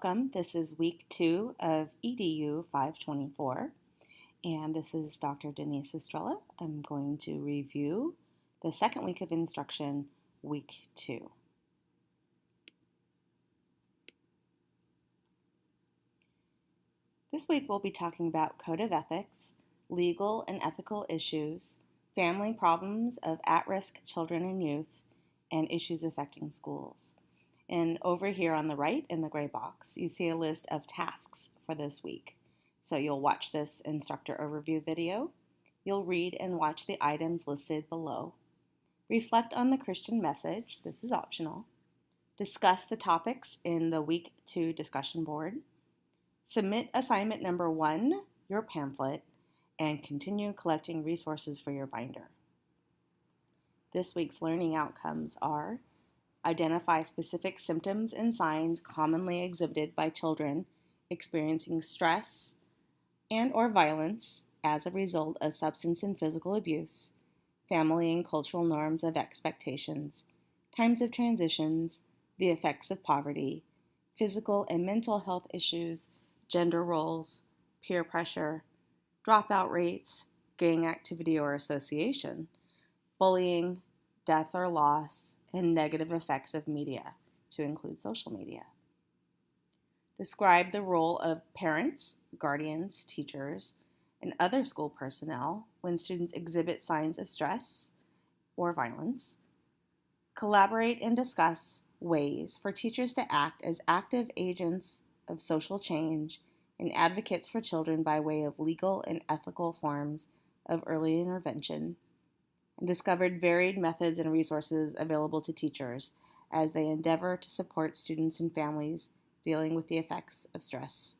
Welcome. This is week 2 of EDU 524, and this is Dr. Denise Estrella. I'm going to review the second week of instruction, week 2. This week we'll be talking about code of ethics, legal and ethical issues, family problems of at-risk children and youth, and issues affecting schools. And over here on the right in the gray box, you see a list of tasks for this week. So you'll watch this instructor overview video. You'll read and watch the items listed below. Reflect on the Christian message. This is optional. Discuss the topics in the week 2 discussion board. Submit assignment number 1, your pamphlet, and continue collecting resources for your binder. This week's learning outcomes are: identify specific symptoms and signs commonly exhibited by children experiencing stress and/or violence as a result of substance and physical abuse, family and cultural norms of expectations, times of transitions, the effects of poverty, physical and mental health issues, gender roles, peer pressure, dropout rates, gang activity or association, bullying, death or loss, and negative effects of media, to include social media. Describe the role of parents, guardians, teachers, and other school personnel when students exhibit signs of stress or violence. Collaborate and discuss ways for teachers to act as active agents of social change and advocates for children by way of legal and ethical forms of early intervention, and discovered varied methods and resources available to teachers as they endeavor to support students and families dealing with the effects of stress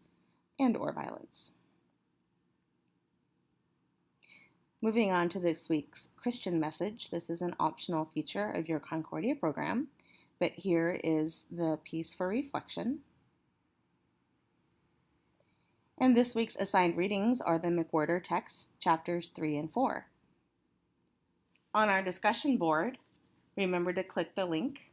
and/or violence. Moving on to this week's Christian message. This is an optional feature of your Concordia program, but here is the piece for reflection. And this week's assigned readings are the McWhirter text, chapters 3 and 4. On our discussion board, remember to click the link.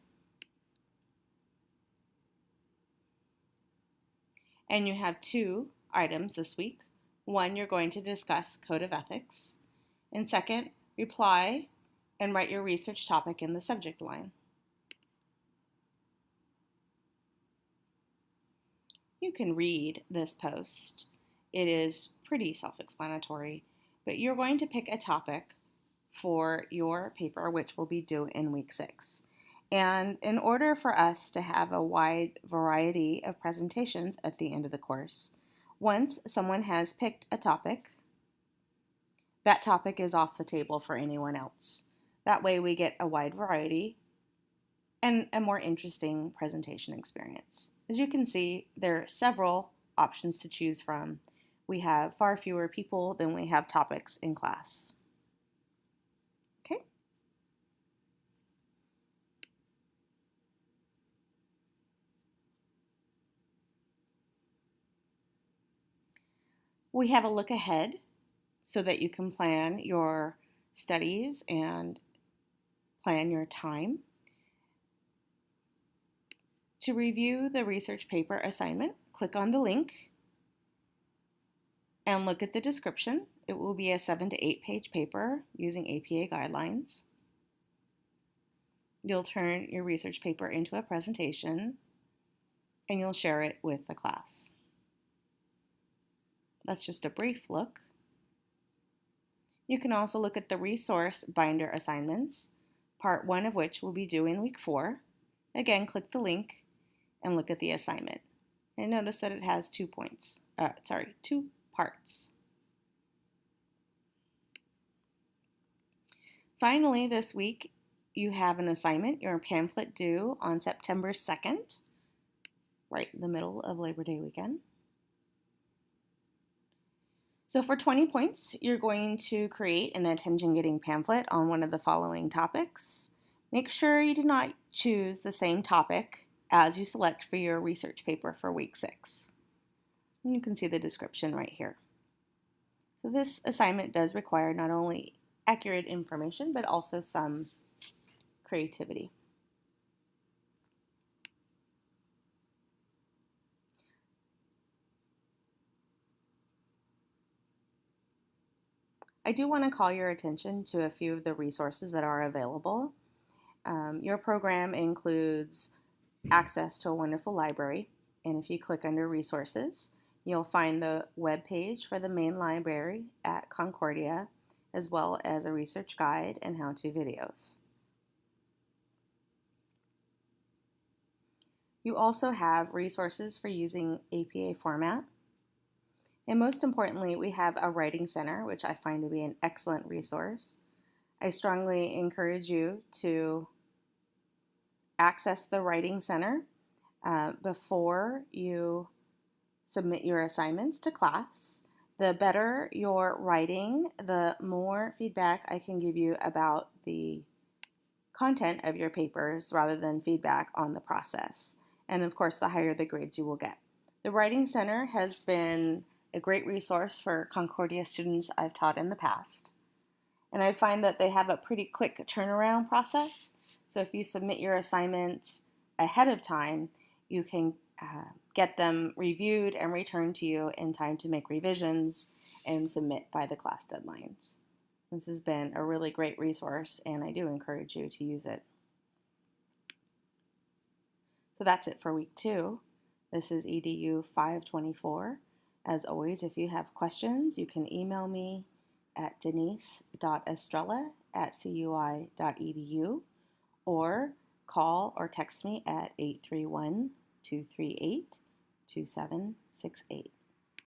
And you have 2 items this week. One, you're going to discuss code of ethics. And second, reply and write your research topic in the subject line. You can read this post. It is pretty self-explanatory, but you're going to pick a topic for your paper, which will be due in week 6. And in order for us to have a wide variety of presentations at the end of the course, once someone has picked a topic, that topic is off the table for anyone else. That way we get a wide variety and a more interesting presentation experience. As you can see, there are several options to choose from. We have far fewer people than we have topics in class. Okay? We have a look ahead so that you can plan your studies and plan your time. To review the research paper assignment, click on the link and look at the description. It will be a 7 to 8 page paper using APA guidelines. You'll turn your research paper into a presentation and you'll share it with the class. That's just a brief look. You can also look at the resource binder assignments, part 1 of which will be due in week 4. Again, click the link and look at the assignment. And notice that it has 2 parts. Finally, this week you have an assignment, your pamphlet due on September 2nd, right in the middle of Labor Day weekend. So for 20 points, you're going to create an attention-getting pamphlet on one of the following topics. Make sure you do not choose the same topic as you select for your research paper for week 6. And you can see the description right here. So this assignment does require not only accurate information, but also some creativity. I do want to call your attention to a few of the resources that are available. Your program includes access to a wonderful library, and if you click under resources, you'll find the web page for the main library at Concordia, as well as a research guide and how-to videos. You also have resources for using APA format. And most importantly, we have a writing center, which I find to be an excellent resource. I strongly encourage you to access the writing center before you submit your assignments to class. The better your writing, the more feedback I can give you about the content of your papers rather than feedback on the process. And of course, the higher the grades you will get. The Writing Center has been a great resource for Concordia students I've taught in the past. And I find that they have a pretty quick turnaround process. So if you submit your assignments ahead of time, you can get them reviewed and returned to you in time to make revisions and submit by the class deadlines. This has been a really great resource, and I do encourage you to use it. So that's it for week 2. This is EDU 524. As always, if you have questions, you can email me at denise.estrella@cui.edu or call or text me at 831-238-2768.